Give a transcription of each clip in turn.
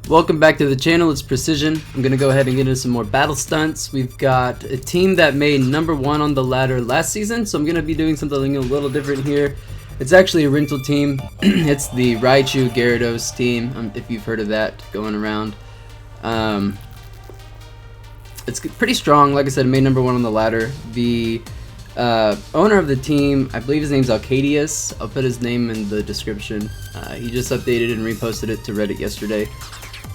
Welcome back to the channel. It's Precision. I'm gonna go ahead and get into some more battle stunts. We've got a team that made #1 on the ladder last season, so I'm gonna be doing something a little different here. It's actually a rental team. It's the Raichu Gyarados team, if you've heard of that going around. It's pretty strong. Like I said, it made #1 on the ladder. The owner of the team, I believe his name's Alcadius. I'll put his name in the description. He just updated and reposted it to Reddit yesterday.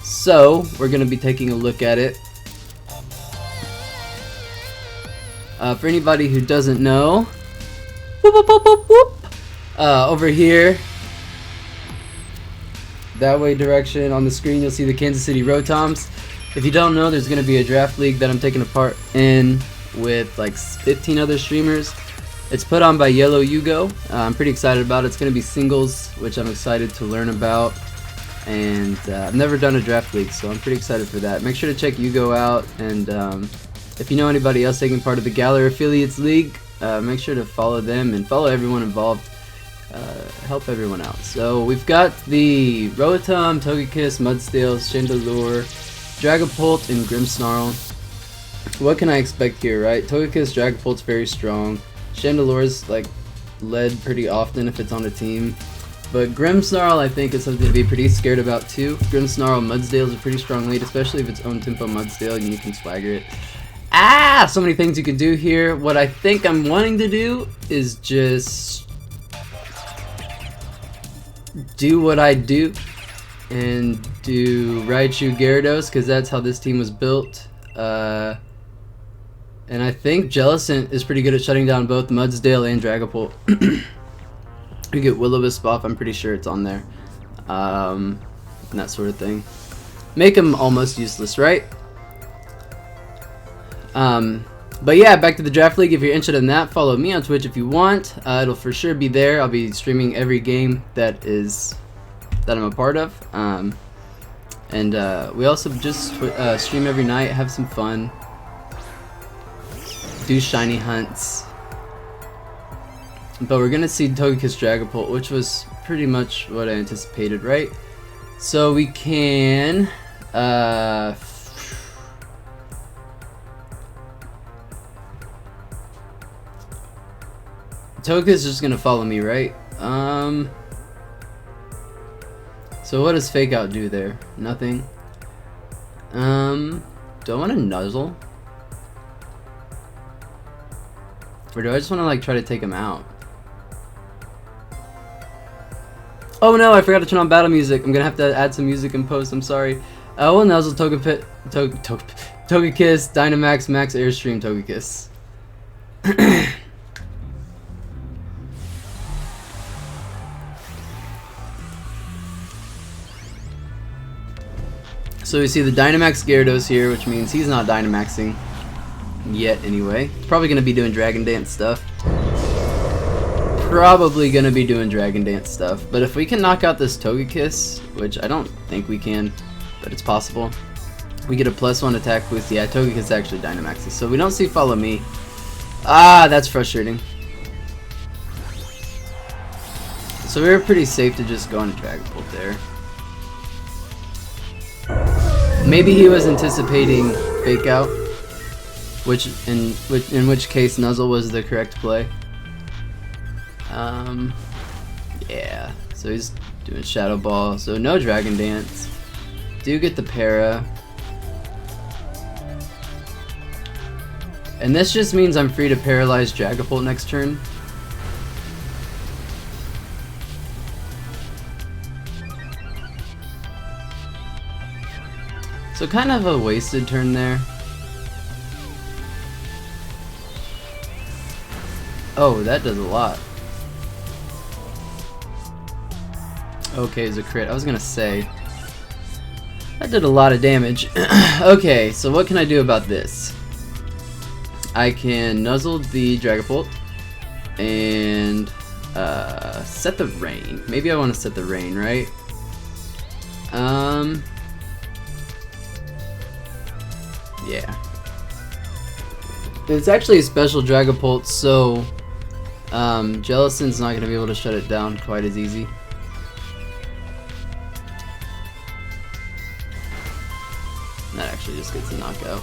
So we're going to be taking a look at it. For anybody who doesn't know, whoop, whoop, whoop, whoop, whoop. Over here, that way direction on the screen, you'll see the Kansas City Rotoms. If you don't know, there's going to be a draft league that I'm taking a part in with like 15 other streamers. It's put on by Yellow Yugo. I'm pretty excited about it. It's going to be singles, which I'm excited to learn about. And I've never done a draft league, so I'm pretty excited for that. Make sure to check Yugo out, and if you know anybody else taking part of the Galar Affiliates League, make sure to follow them and follow everyone involved. Help everyone out. So we've got the Rotom, Togekiss, Mudsdale, Chandelure, Dragapult, and Grimmsnarl. What can I expect here, right? Togekiss, Dragapult's very strong. Chandelure's like led pretty often if it's on a team. But Grimmsnarl, I think, is something to be pretty scared about too. Grimmsnarl, Mudsdale is a pretty strong lead, especially if it's own tempo Mudsdale and you can swagger it. So many things you can do here. What I think I'm wanting to do is just do what I do and do Raichu Gyarados, because that's how this team was built. And I think Jellicent is pretty good at shutting down both Mudsdale and Dragapult. You get Will-O-Wisp off, I'm pretty sure it's on there. And that sort of thing. Make them almost useless, right? But yeah, back to the draft league. If you're interested in that, follow me on Twitch if you want. It'll for sure be there. I'll be streaming every game that I'm a part of. We also just stream every night, have some fun, do shiny hunts. But we're gonna see Togekiss Dragapult, which was pretty much what I anticipated, right? So we can Togekiss is just gonna follow me, right? So what does Fake Out do there? Nothing. Do I want to nuzzle? Or do I just want to like try to take him out? Oh no, I forgot to turn on battle music. I'm gonna have to add some music in post, I'm sorry. We'll nuzzle Togekiss, Dynamax, Max Airstream Togekiss. So we see the Dynamax Gyarados here, which means he's not Dynamaxing yet anyway. He's probably going to be doing Dragon Dance stuff. But if we can knock out this Togekiss, which I don't think we can, but it's possible, we get a +1 attack boost. Yeah, Togekiss actually Dynamaxes, so we don't see Follow Me. That's frustrating. So we were pretty safe to just go into Dragapult there. Maybe he was anticipating Fake Out, in which case Nuzzle was the correct play. Yeah, so he's doing Shadow Ball, so no Dragon Dance. Do get the Para. And this just means I'm free to paralyze Dragapult next turn. So kind of a wasted turn there. Oh, that does a lot. Okay, it's a crit. I was gonna say that did a lot of damage. Okay, so what can I do about this? I can nuzzle the Dragapult and set the rain. Maybe I want to set the rain, right? Yeah. It's actually a special Dragapult, so Jellicent's not going to be able to shut it down quite as easy. That actually just gets a knockout.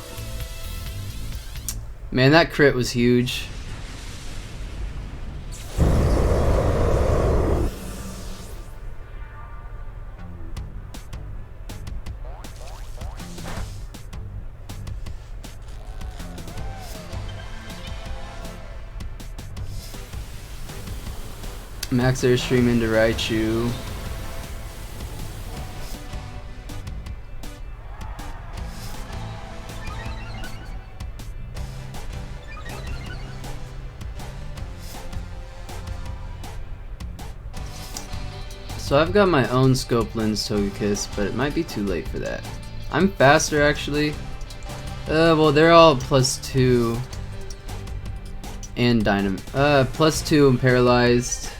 Man, that crit was huge. Max Airstream into Raichu. So I've got my own scope lens Togekiss, but it might be too late for that. I'm faster actually. Well, they're all +2 and +2 and paralyzed.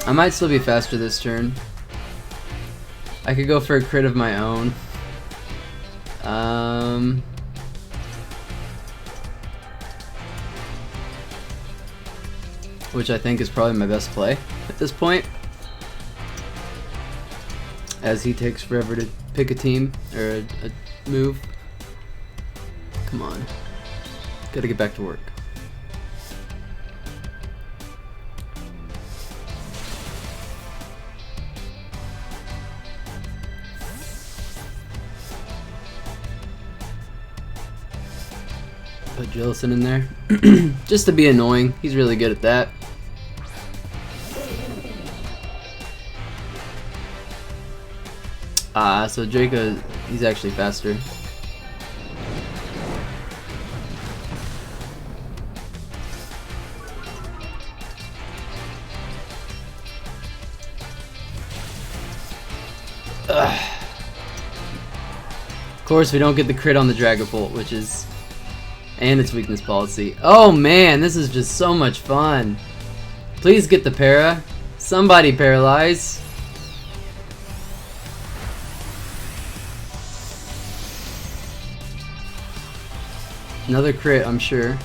I might still be faster this turn. I could go for a crit of my own. Which I think is probably my best play at this point, as he takes forever to pick a team or a move. Come on, gotta get back to work. Put Jellicent in there just to be annoying. He's really good at that. So Draco, he's actually faster. Ugh. Of course, we don't get the crit on the Dragapult, which is... and its weakness policy. Oh man, this is just so much fun. Please get the para. Somebody paralyze. Another crit, I'm sure.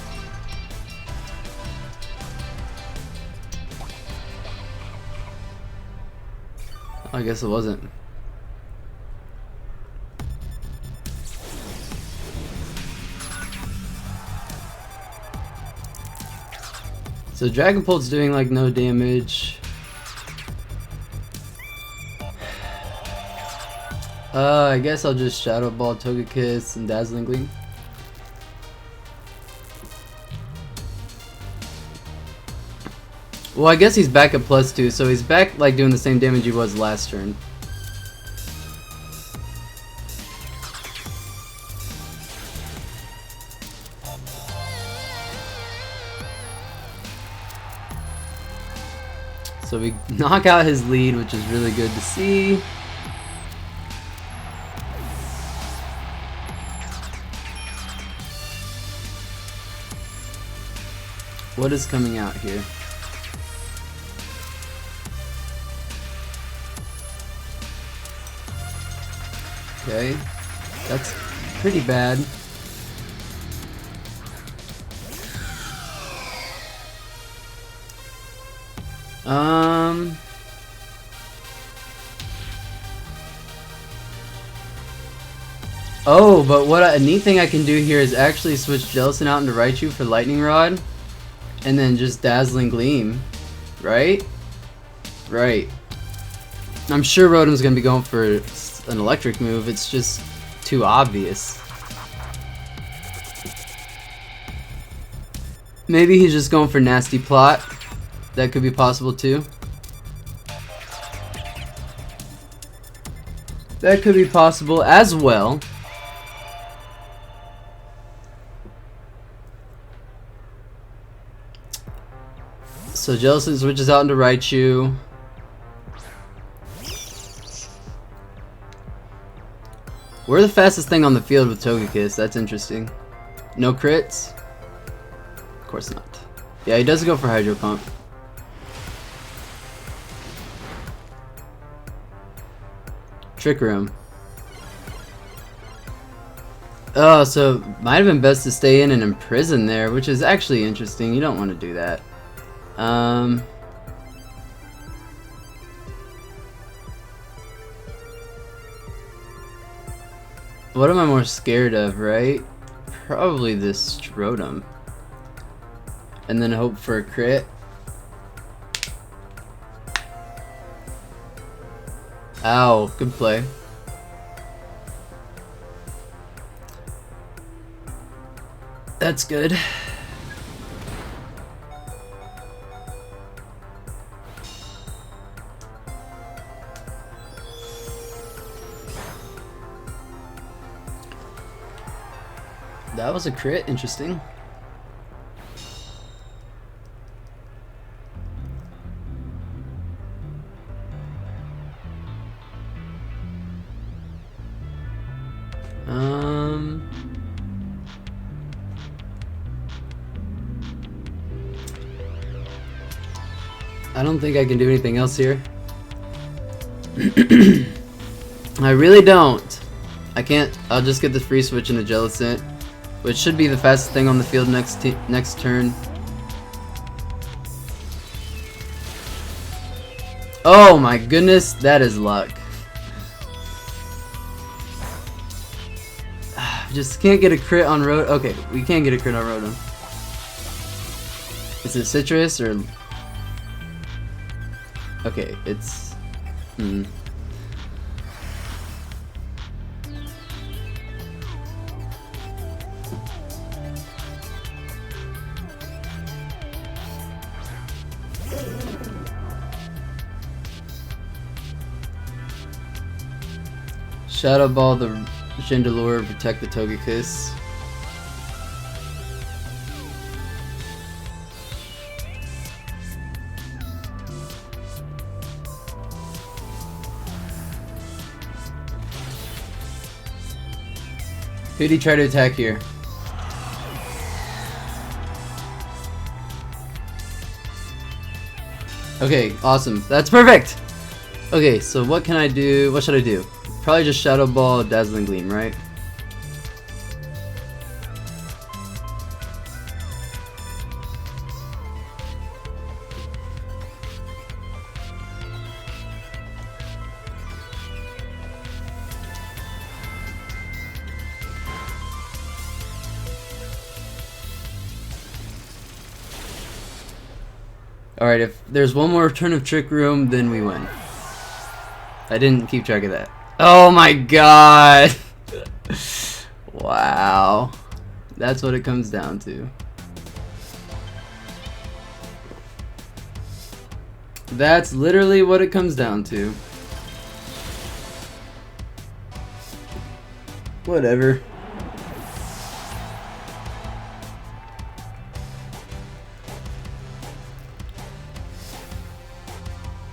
I guess it wasn't. So Dragapult's doing like no damage. I guess I'll just Shadow Ball, Togekiss, and Dazzling Gleam. Well, I guess he's back at +2, so he's back like doing the same damage he was last turn. So we knock out his lead, which is really good to see. What is coming out here? Okay, that's pretty bad. Oh, but what a neat thing I can do here is actually switch Jellicent out into Raichu for Lightning Rod, and then just Dazzling Gleam, right? Right. I'm sure Rotom's gonna be going for an electric move. It's just too obvious. Maybe he's just going for Nasty Plot. That could be possible too. That could be possible as well. So Jellicent switches out into Raichu. We're the fastest thing on the field with Togekiss. That's interesting. No crits? Of course not. Yeah, he does go for Hydro Pump. Trick Room. Oh, so might have been best to stay in and imprison there, which is actually interesting. You don't want to do that. What am I more scared of, right? Probably this Rotom. And then hope for a crit. Ow, good play. That's good. That was a crit, interesting. I don't think I can do anything else here. I really don't. I can't. I'll just get the free switch into Jellicent, which should be the fastest thing on the field next turn. Oh my goodness, that is luck. Just can't get a crit on Rotom. Okay, we can't get a crit on Rotom. Is it Citrus or? Okay, it's. Shadow Ball the Chandelure, protect the Togekiss. Who did he try to attack here? Okay, awesome. That's perfect! Okay, so what can I do? What should I do? Probably just Shadow Ball, Dazzling Gleam, right? Alright, if there's one more turn of Trick Room, then we win. I didn't keep track of that. Oh my god! Wow. That's what it comes down to. That's literally what it comes down to. Whatever.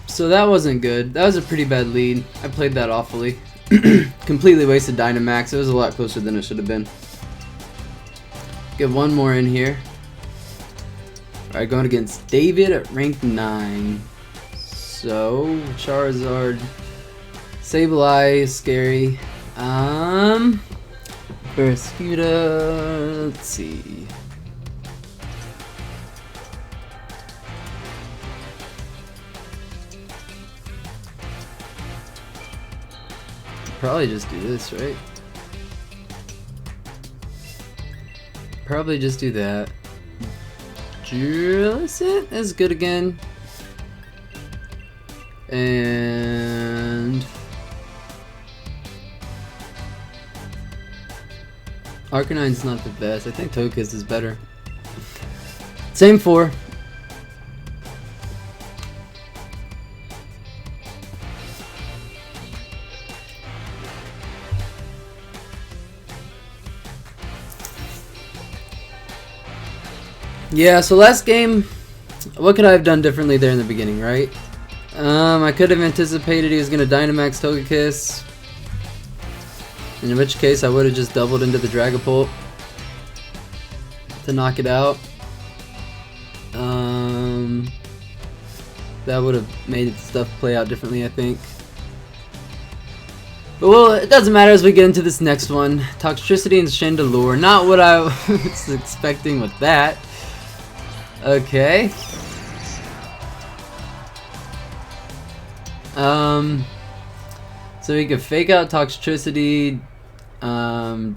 So that wasn't good. That was a pretty bad lead. I played that awfully. Completely wasted Dynamax. It was a lot closer than it should have been. Get one more in here. Alright, going against David at rank 9. So, Charizard. Sableye is scary. Barraskewda. Let's see. Probably just do this, right? Probably just do that. Jellicent is good again. And Arcanine's not the best. I think Togekiss is better. Same 4. Yeah, so last game, what could I have done differently there in the beginning, right? I could have anticipated he was going to Dynamax Togekiss, in which case I would have just doubled into the Dragapult to knock it out. That would have made stuff play out differently, I think. But well, it doesn't matter as we get into this next one. Toxtricity and Chandelure, not what I was expecting with that. Okay. So we could fake out Toxtricity, Or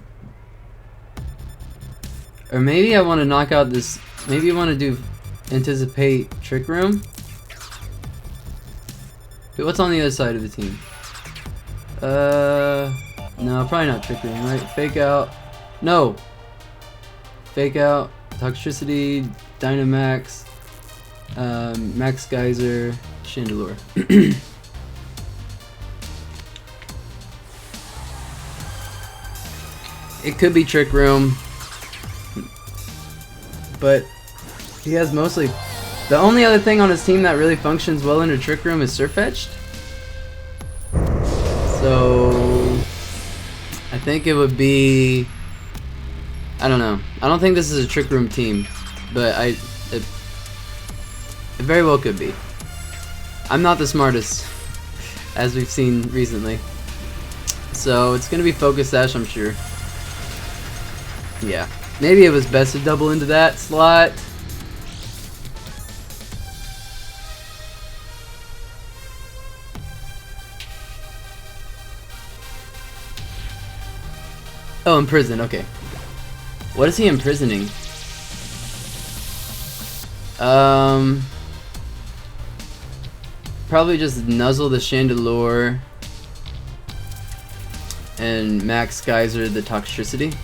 maybe I want to knock out this. Maybe I want to do anticipate Trick Room. Wait, what's on the other side of the team? No, probably not Trick Room, right? Fake Out. No. Fake Out. Toxicity. Dynamax. Max Geyser. Chandelure. It could be Trick Room. But he has mostly... The only other thing on his team that really functions well under Trick Room is Surfetched. So... I think it would be... I don't know. I don't think this is a Trick Room team. But it very well could be. I'm not the smartest, as we've seen recently. So it's going to be Focus Sash, I'm sure. Yeah. Maybe it was best to double into that slot. Oh, imprison, okay. What is he imprisoning? Probably just Nuzzle the Chandelure and Max Geyser the Toxicity.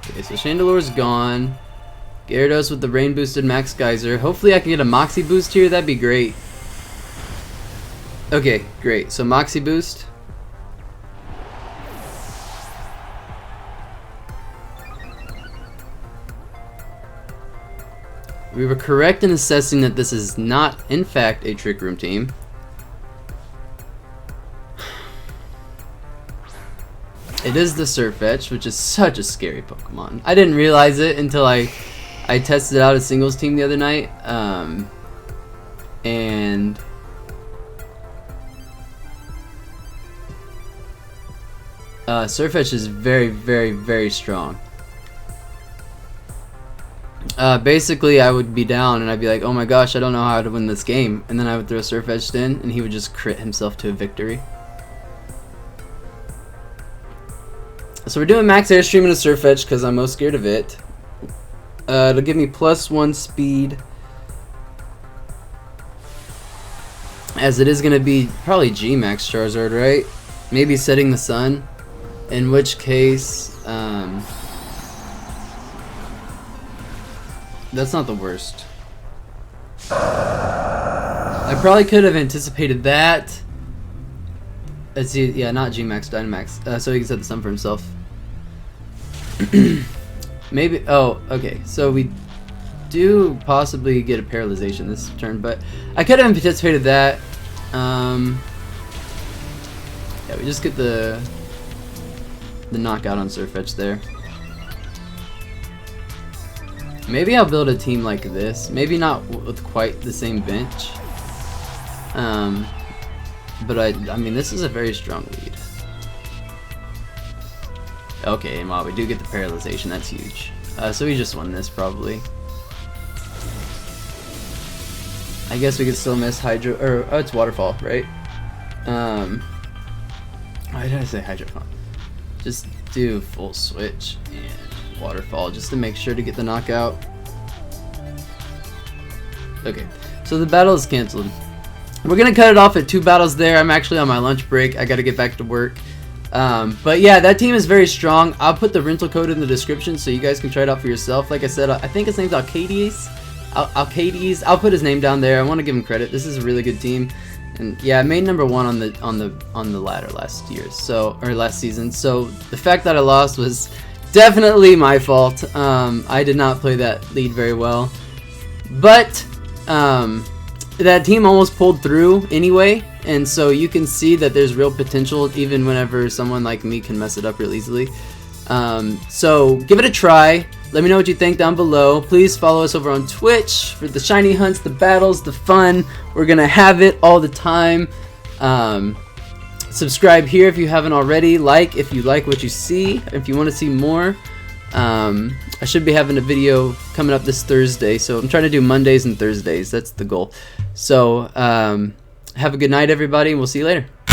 Okay, so Chandelure's gone. Gyarados with the rain boosted Max Geyser. Hopefully I can get a Moxie boost here, that'd be great. Okay, great. So Moxie boost. We were correct in assessing that this is not, in fact, a Trick Room team. It is the Surfetch, which is such a scary Pokemon. I didn't realize it until I tested out a singles team the other night, and Surfetch is very, very, very strong. Basically, I would be down and I'd be like, oh my gosh, I don't know how to win this game, and then I would throw Surfetched in and he would just crit himself to a victory. So we're doing max airstream in a Surfetch because I'm most scared of it. It'll give me +1 speed, as it is going to be probably G-Max Charizard, right? Maybe Setting the Sun, in which case that's not the worst. I probably could have anticipated that. Let's see, yeah, not G-Max, Dynamax, so he can set the sun for himself. Maybe, oh, okay, so we do possibly get a paralyzation this turn, but I could have anticipated that. Yeah, we just get the knockout on Surfetch there. Maybe I'll build a team like this. Maybe not with quite the same bench. But I mean, this is a very strong lead. Okay, and while we do get the paralyzation, that's huge. So we just won this probably. I guess we could still miss Hydro, or oh, it's Waterfall, right? Why did I say Hydro? Just do full switch and Waterfall just to make sure to get the knockout. Okay, so the battle is canceled. We're gonna cut it off at 2 battles there. I'm actually on my lunch break. I gotta get back to work. But yeah, that team is very strong. I'll put the rental code in the description so you guys can try it out for yourself. Like I said, I think his name's Alcades. I'll put his name down there. I want to give him credit. This is a really good team. And yeah, I made #1 on the ladder last year, so, or last season. So the fact that I lost was definitely my fault. I did not play that lead very well, but that team almost pulled through anyway, and so you can see that there's real potential even whenever someone like me can mess it up real easily. So give it a try. Let me know what you think down below. Please follow us over on Twitch for the shiny hunts, the battles, the fun. We're gonna have it all the time. Subscribe here if you haven't already. Like if you like what you see. If you want to see more. I should be having a video coming up this Thursday, so I'm trying to do Mondays and Thursdays. That's the goal. So have a good night, everybody, and we'll see you later.